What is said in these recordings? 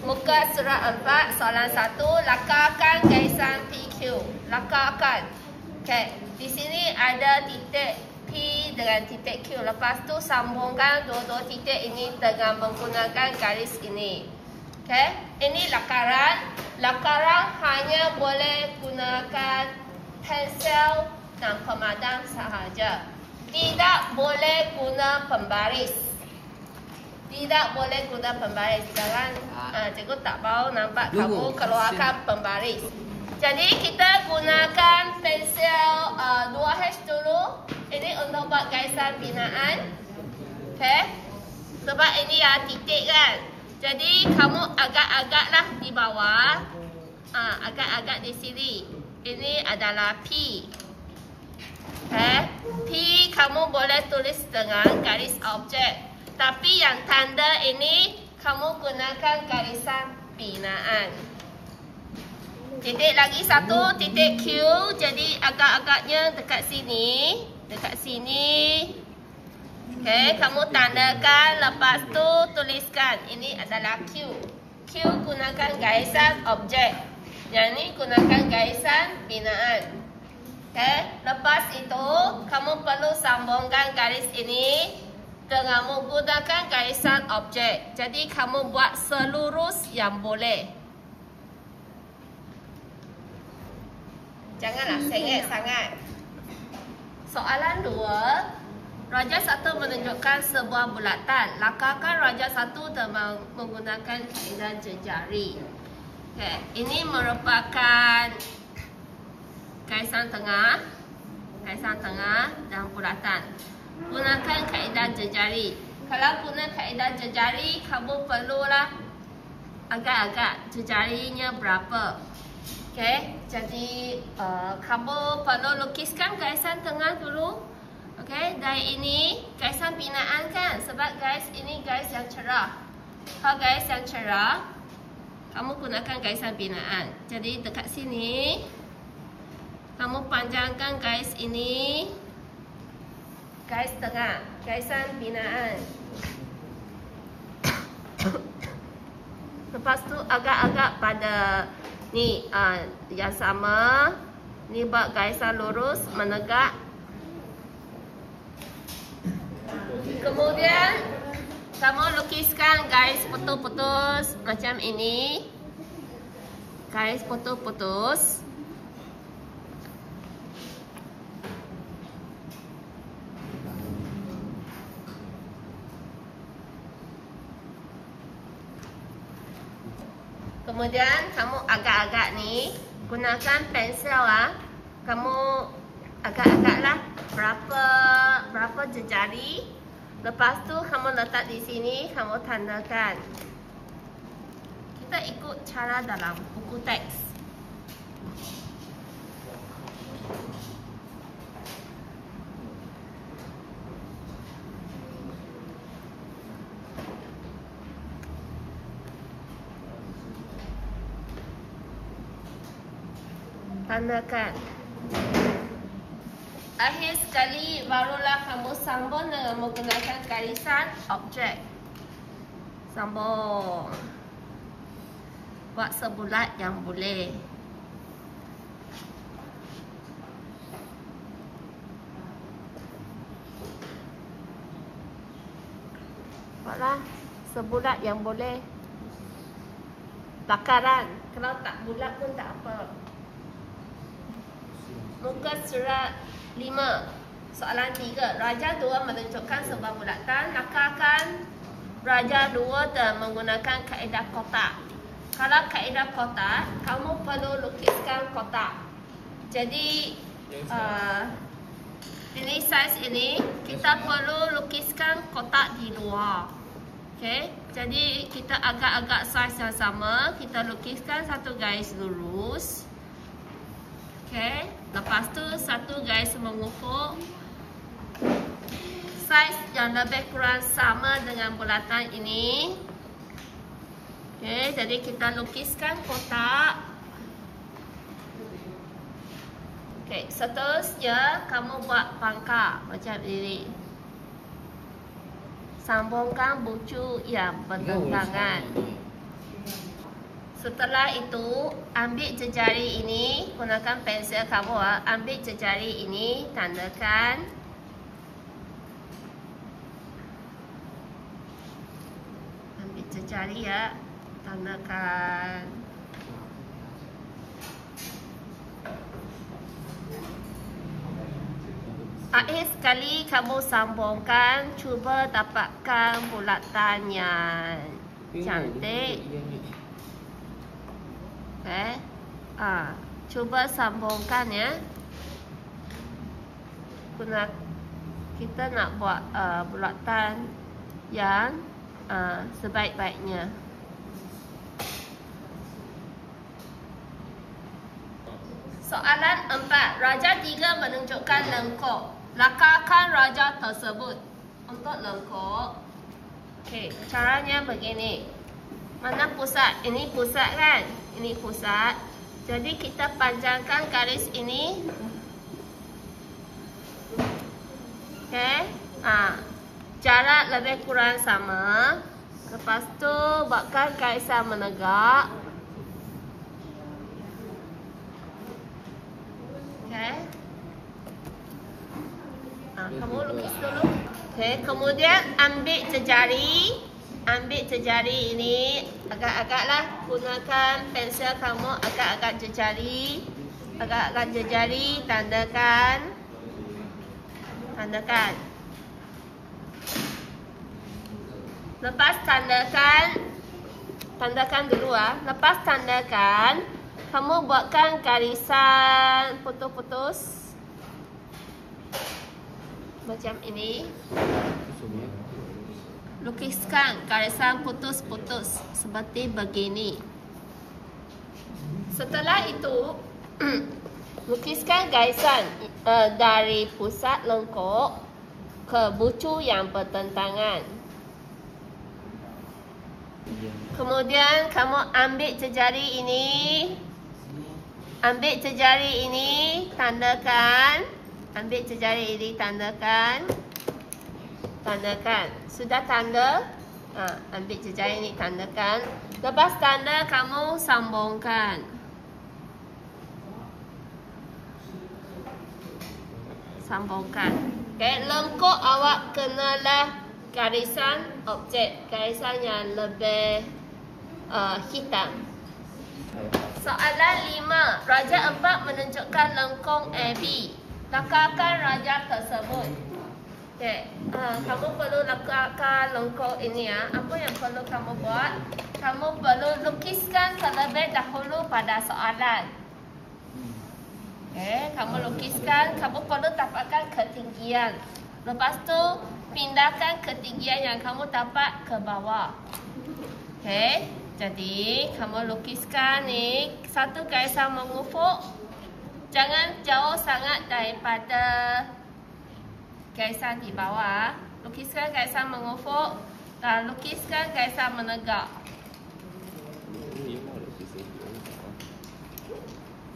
Muka surat 4, soalan 1. Lakarkan garisan PQ. Lakarkan. Okay. Di sini ada titik P dengan titik Q. Lepas tu sambungkan dua-dua titik ini dengan menggunakan garis ini. Okay. Ini lakaran. Lakaran hanya boleh gunakan pensel dan pemadam sahaja. Tidak boleh guna pembaris. Tidak boleh guna pembaris. Jangan cikgu tak mau nampak kamu keluarkan pembaris. Jadi kita gunakan pensel 2H dulu. Ini untuk buat garisan binaan. Okay. Sebab ini ya titik kan. Jadi kamu agak-agaklah di bawah. Agak-agak di sini. Ini adalah P. Okay. P kamu boleh tulis dengan garis objek. Tapi yang tanda ini kamu gunakan garisan binaan. Titik lagi satu, titik Q. Jadi agak-agaknya dekat sini. Dekat sini. Okay, kamu tandakan. Lepas tu tuliskan. Ini adalah Q. Q gunakan garisan objek. Yang ni gunakan garisan binaan. Okay, lepas itu kamu perlu sambungkan garis ini dengan menggunakan garisan objek. Jadi kamu buat selurus yang boleh. Janganlah sengit sangat. Soalan 2. Raja 1 menunjukkan sebuah bulatan. Lakarkan raja 1 dengan menggunakan kaedah jejari. Okay. Ini merupakan garisan tengah. Garisan tengah dan bulatan. Gunakan kaedah jejari. Kalau guna kaedah jejari, kamu perlulah agak-agak jejarinya berapa. Okay, jadi kamu perlu lukiskan garisan tengah dulu. Okay, dari ini garisan binaan kan. Sebab garis ini garis yang cerah. Kalau garis yang cerah, kamu gunakan garisan binaan. Jadi dekat sini, kamu panjangkan garis ini. Garis tengah, garisan binaan. Lepas tu agak-agak pada ni yang sama. Ni buat garisan lurus menegak. Kemudian kamu lukiskan garis putus-putus macam ini. Garis putus-putus. Kemudian kamu agak-agak ni gunakan pensel Kamu agak-agaklah berapa jejari. Lepas tu kamu letak di sini, kamu tandakan. Kita ikut cara dalam buku teks. Tandakan. Akhir sekali barulah kamu sambung dengan menggunakan garisan objek. Sambung. Buat sebulat yang boleh. Buatlah sebulat yang boleh. Lakaran. Kalau tak bulat pun tak apa. Muka surat 5. Soalan 3. Raja 2 menunjukkan sebuah bulatan. Lakarkan raja 2 dan menggunakan kaedah kotak. Kalau kaedah kotak, kamu perlu lukiskan kotak. Jadi ini saiz ini, kita perlu lukiskan kotak di luar. Okay. Jadi kita agak-agak saiz yang sama. Kita lukiskan satu garis lurus. Okay. Lepas tu satu garis mengukur. Saiz yang lebih kurang sama dengan bulatan ini. Okay, jadi kita lukiskan kotak. Okay, seterusnya kamu buat pangkal macam ini. Sambungkan bucu yang bertentangan. Setelah itu, ambil jejari ini, gunakan pensel kamu. Ambil jejari ini, tandakan. Ambil jejari ya, tandakan. Akhir sekali kamu sambungkan, cuba dapatkan bulatan yang cantik. Cuba sambungkan ya. Kita nak buat bulatan yang sebaik-baiknya. Soalan 4. Raja 3 menunjukkan lengkok. Lakarkan raja tersebut. Untuk lengkok, okey, caranya begini. Mana pusat? Ini pusat kan? Ini pusat. Jadi kita panjangkan garis ini. Okey. Jarak lebih kurang sama. Lepas tu buatkan garisan menegak. Okey. Kamu lukis dulu. Okey, kemudian ambil jejari. Ambil jejari ini, agak-agaklah gunakan pensel kamu, agak-agak jejari. Agak-agak jejari, tandakan. Tandakan. Lepas tandakan, tandakan dulu Lepas tandakan, kamu buatkan garisan putus-putus. Macam ini. Lukiskan garisan putus-putus seperti begini. Setelah itu, lukiskan garisan dari pusat lengkok ke bucu yang bertentangan. Kemudian kamu ambil jejari ini. Ambil jejari ini, tandakan. Ambil jejari ini, tandakan. Tandakan. Sudah tanda? Ambil jejari ini, tandakan. Lepas tanda, kamu sambungkan. Sambungkan. Okay, lengkok awak kenalah garisan objek. Garisan yang lebih hitam. Soalan 5. Raja 4 menunjukkan lengkung AB. Lakarkan raja tersebut. Okay. Kamu perlu lakarkan lengkung ini Apa yang perlu kamu buat? Kamu perlu lukiskan terlebih dahulu pada soalan. Okay. Kamu lukiskan, kamu perlu dapatkan ketinggian. Lepas tu, pindahkan ketinggian yang kamu dapat ke bawah. Okay. Jadi, kamu lukiskan ni satu garisan mengufuk. Jangan jauh sangat daripada garisan di bawah. Lukiskan garisan mengufuk dan lukiskan garisan menegak.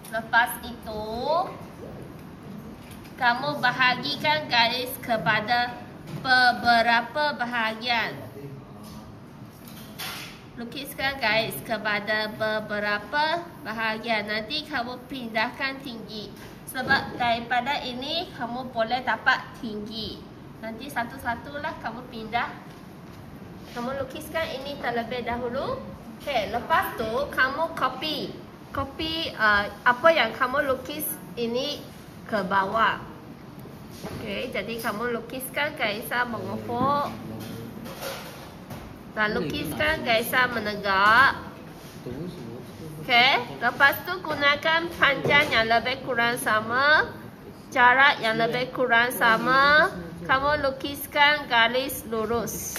Lepas itu, kamu bahagikan garis kepada beberapa bahagian. Lukiskan garis kepada beberapa bahagian. Nanti kamu pindahkan tinggi. Sebab daripada ini kamu boleh dapat tinggi. Nanti satu-satulah kamu pindah. Kamu lukiskan ini terlebih dahulu. Okay, lepas tu kamu copy. Copy apa yang kamu lukis ini ke bawah. Okay, jadi kamu lukiskan garisan mengufuk. Dan lukiskan garisan menegak. Okay, lepas tu gunakan panjang yang lebih kurang sama, jarak yang lebih kurang sama. Kamu lukiskan garis lurus.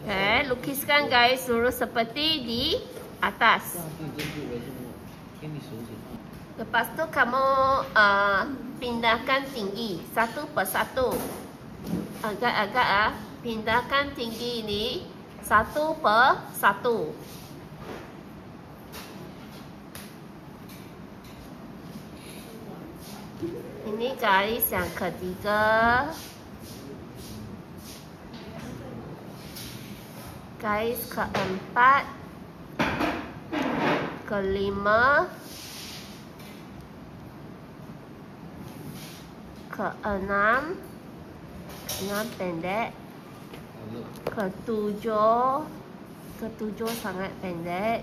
Okay, lukiskan garis lurus seperti di atas. Lepas tu kamu pindahkan tinggi satu persatu. Agak-agak pindahkan tinggi ini satu persatu. Ini garis yang ketiga. Garis keempat. kelima, keenam, enam pendek, ketujuh sangat pendek,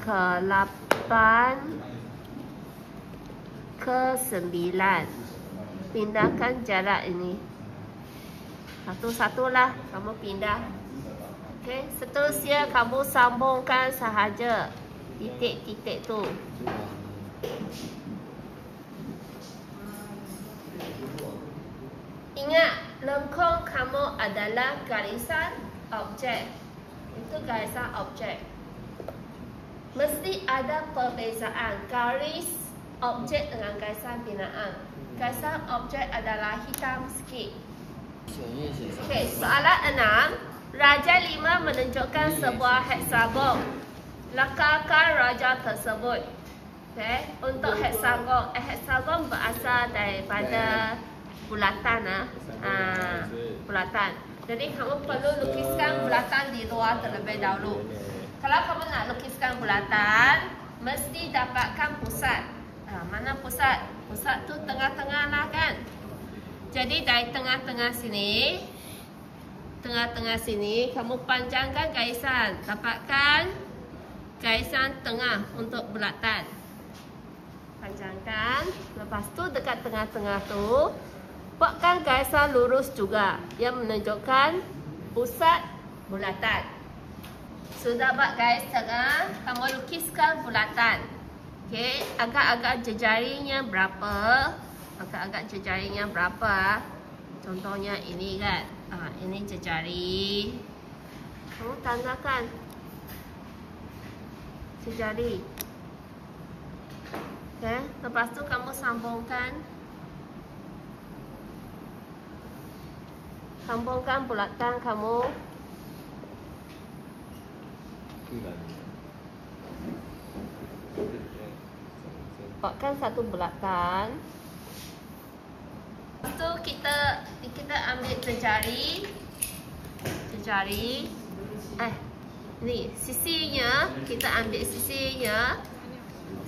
ke-8, ke-9. Pindahkan jarak ini. Satu-satulah kamu pindah. Okey, seterusnya kamu sambungkan sahaja titik-titik tu. Ingat, lengkung kamu adalah garisan objek. Itu garisan objek. Mesti ada perbezaan garis objek dengan garisan binaan. Garisan objek adalah hitam sikit. Okey, soalan 6. Raja 5 menunjukkan sebuah heksagon. Lakarkan raja tersebut. Okey, untuk heksagon, heksagon berasal daripada bulatan. Bulatan. Jadi kamu perlu lukiskan bulatan di luar terlebih dahulu. Kalau kamu nak lukiskan bulatan, mesti dapatkan pusat. Mana pusat? Pusat tu tengah-tengah lah kan. Jadi dari tengah-tengah sini, kamu panjangkan garisan. Dapatkan garisan tengah untuk bulatan. Panjangkan. Lepas tu dekat tengah-tengah tu, buatkan garisan lurus juga yang menunjukkan pusat bulatan. Sudah buat garis tengah, kamu lukiskan bulatan. Okey, agak-agak jejarinya berapa? Contohnya ini kan. Ini jejari. Kamu tandakan jejari. Okey, lepas tu kamu sambungkan bulatan kamu. Buatkan satu bulatan. Lepas tu kita ambil jejari. Ni sisinya, kita ambil sisinya.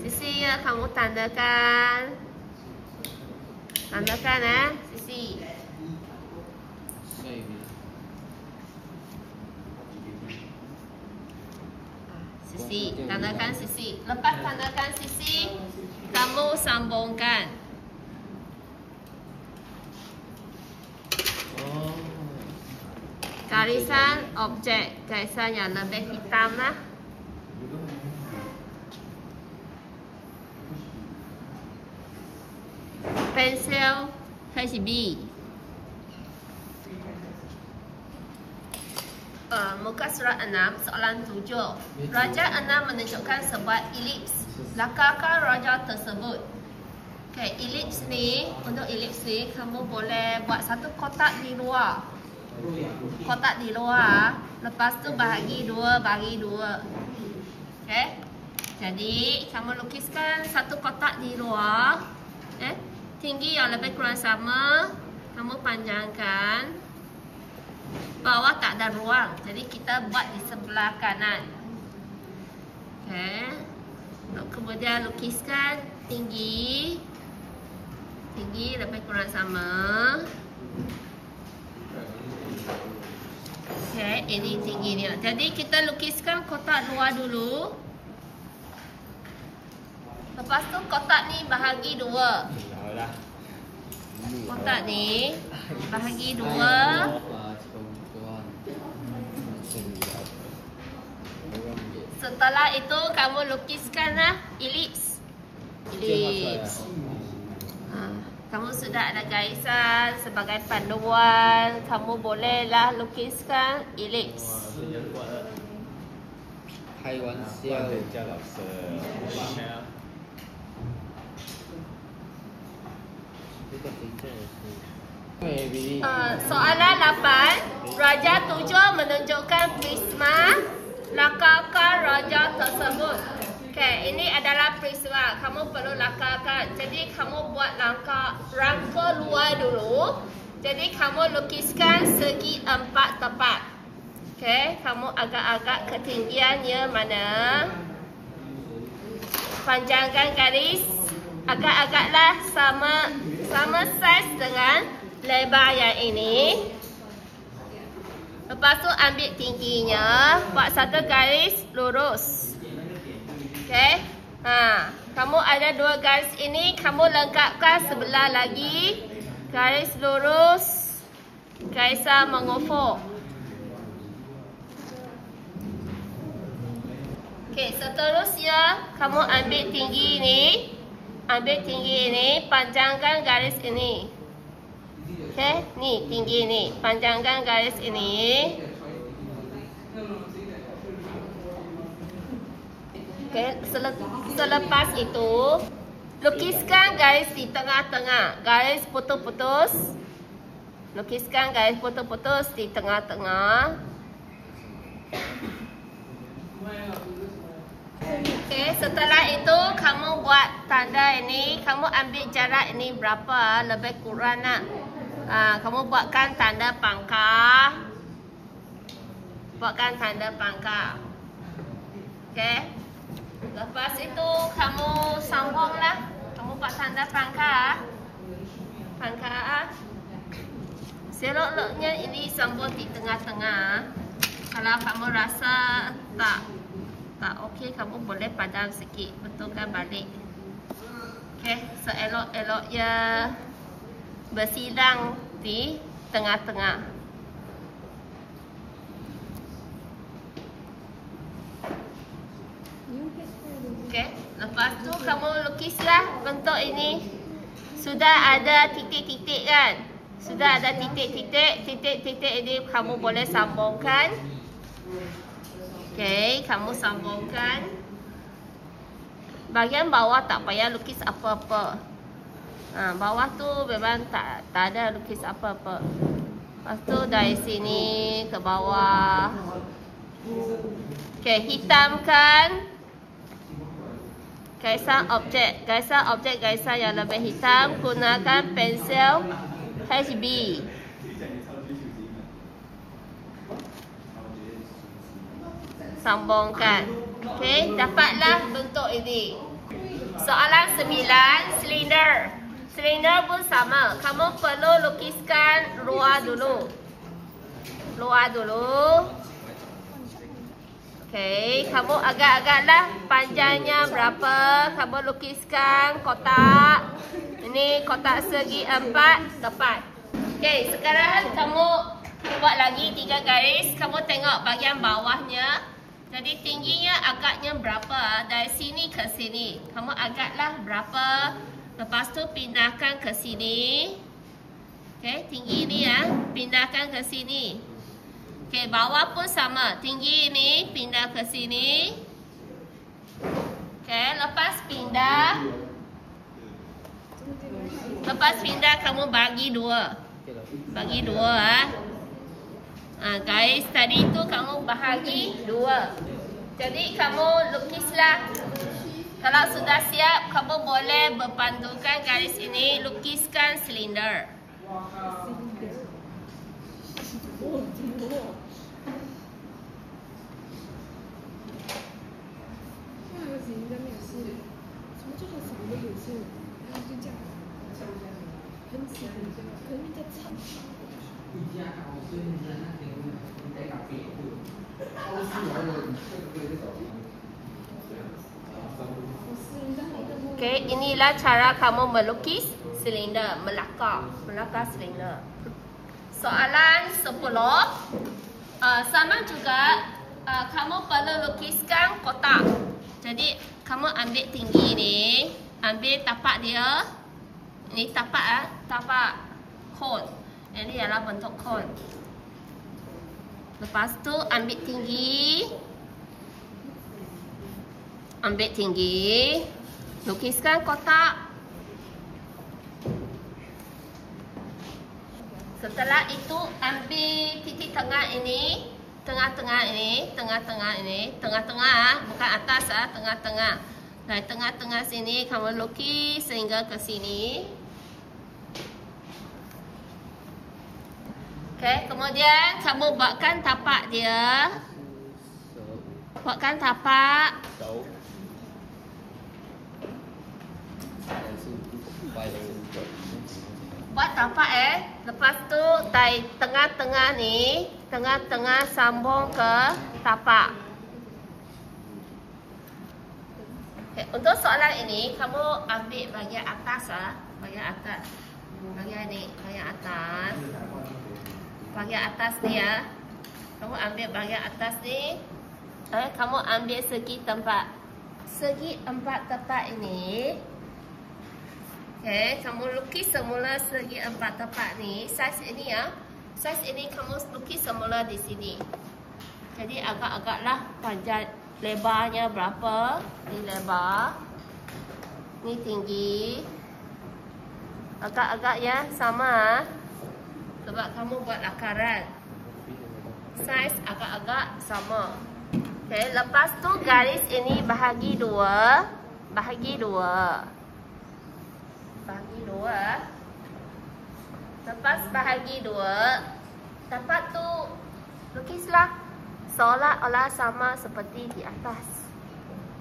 Sisinya kamu tandakan. Sisi. Tandakan sisi. Lepas tandakan sisi, kamu sambungkan. Garisan objek, garisan yang lebih hitam lah. Pensel HB. Muka surat 6, soalan 7. Raja 6 menunjukkan sebuah elips. Lakarkan raja tersebut. Okay, elips ni, untuk elips ni, kamu boleh buat satu kotak di luar. Lepas tu bahagi dua. Okay. Jadi, kamu lukiskan satu kotak di luar. Tinggi yang lebih kurang sama. Kamu panjangkan. Bawah tak ada ruang. Jadi, kita buat di sebelah kanan. Okay. Kemudian lukiskan tinggi. Tinggi lebih kurang sama. Okay, ini tingginya. Jadi kita lukiskan kotak luar dulu. Lepas tu kotak ni bahagi dua. Kotak ni bahagi dua. Setelah itu kamu lukiskanlah elips. Kamu sudah ada garisan sebagai panduan. Kamu bolehlah lukiskan elips. Soalan 8. Raja 7 menunjukkan prisma. Lakarkan raja tersebut. Okay, ini adalah prisma. Kamu perlu lakarkan. Jadi kamu buat rangka luar dulu. Jadi kamu lukiskan segi 4 tepat. Okay, kamu agak-agak ketinggiannya mana? panjangkan garis agak-agaklah sama saiz dengan lebar yang ini. Lepas tu ambil tingginya, buat satu garis lurus. Okey. Kamu ada dua garis ini, kamu lengkapkan sebelah lagi. Garis lurus, garisan mengufuk. Okey, seterusnya kamu ambil tinggi ini, panjangkan garis ini. Okey, ni tinggi ini, panjangkan garis ini. Okey, selepas itu lukiskan garis di tengah-tengah, garis putus-putus. Lukiskan garis putus-putus di tengah-tengah. Okey, setelah itu kamu buat tanda ini, kamu ambil jarak ini berapa, lebih kurang nak. Kamu buatkan tanda pangkal. Buatkan tanda pangkal. Okey. Lepas itu kamu sambunglah. Kamu buat tanda pangkal. Pangkal. Selok-loknya ini sambung di tengah-tengah. Kalau kamu rasa tak okey, kamu boleh padam sikit, betulkan balik. Okey, seelok-eloknya bersilang di tengah-tengah. Okey, lepas tu kamu lukislah bentuk ini. Sudah ada titik-titik kan? Sudah ada titik-titik ini kamu boleh sambungkan. Okey, kamu sambungkan. Bahagian bawah tak payah lukis apa-apa. Bawah tu memang tak ada lukis apa-apa. Lepas tu dari sini ke bawah. Okey, hitamkan garisan objek. Garisan yang lebih hitam. Gunakan pensel HB. Sambungkan. Okey, dapatlah bentuk ini. Soalan 9, silinder. Silinder pun sama. Kamu perlu lukiskan luar dulu. Okey, kamu agak-agaklah panjangnya berapa. Kamu lukiskan kotak. Ini kotak segi 4, tepat. Okey, sekarang kamu buat lagi 3 garis. Kamu tengok bahagian bawahnya. Jadi tingginya agaknya berapa. Dari sini ke sini. Kamu agaklah berapa. Lepas tu pindahkan ke sini. Okey, tinggi ni ya. Pindahkan ke sini. Okey, bawah pun sama. Tinggi ini pindah ke sini. Okey, lepas pindah. Kamu bagi dua. Garis tadi tu kamu bahagi dua. Jadi kamu lukislah. Kalau sudah siap, kamu boleh berpandukan garis ini, lukiskan silinder. Okey, inilah cara kamu melukis silinder, melakar silinder. Soalan 10. Sama juga, kamu perlu lukiskan kotak. Jadi, kamu ambil tinggi ini, ambil tapak dia. Ini tapak kon. Ini adalah bentuk kon. Lepas tu ambil tinggi. Lukiskan kotak. Setelah itu ambil titik tengah ini, tengah-tengah ini, bukan atas tengah-tengah. Dari tengah-tengah sini kamu lukis sehingga ke sini. Okey, kemudian kamu buatkan tapak dia. Buat tapak Lepas tu dari tengah-tengah ni, tengah-tengah sambung ke tapak. Okay, untuk soalan ini kamu ambil bahagian atas bahagian atas. Bahagian ni, bahagian atas. Bahagian atas ni Kamu ambil bahagian atas ni. Kamu ambil segi tempat. Segi 4 tempat ini. Okay, kamu lukis semula segi 4 tempat ni. Saiz ini Saiz ini kamu lukis semula di sini. Jadi agak-agaklah panjang lebarnya berapa. Ni lebar. Ni tinggi. Agak-agak sama. Sebab kamu buat lakaran. Saiz agak-agak sama. Okay, lepas tu garis ini bahagi 2. Bahagi 2. Bahagi 2. Lepas bahagi 2, tapak tu lukislah seolah-olah sama seperti di atas.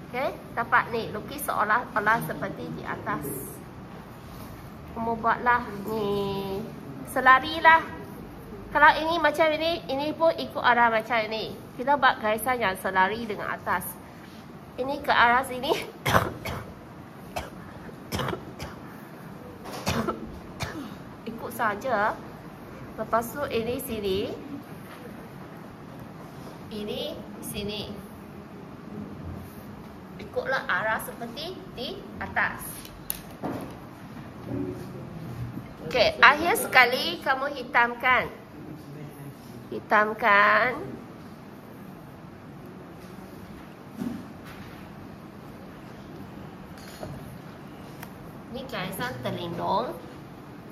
Okey, tapak ni lukis seolah-olah seperti di atas. Kamu buatlah ni. Selarilah. Kalau ini macam ini pun ikut arah macam ini. Kita buat garisan yang selari dengan atas. Ini ke arah sini. Ikut saja. Lepas tu ini sini. Ini sini. Ikutlah arah seperti di atas. Okey, akhir sekali kamu hitamkan. Hitamkan. Ini garisan terlindung.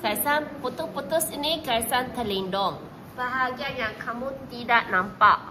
Garisan putus-putus ini garisan terlindung. Bahagian yang kamu tidak nampak.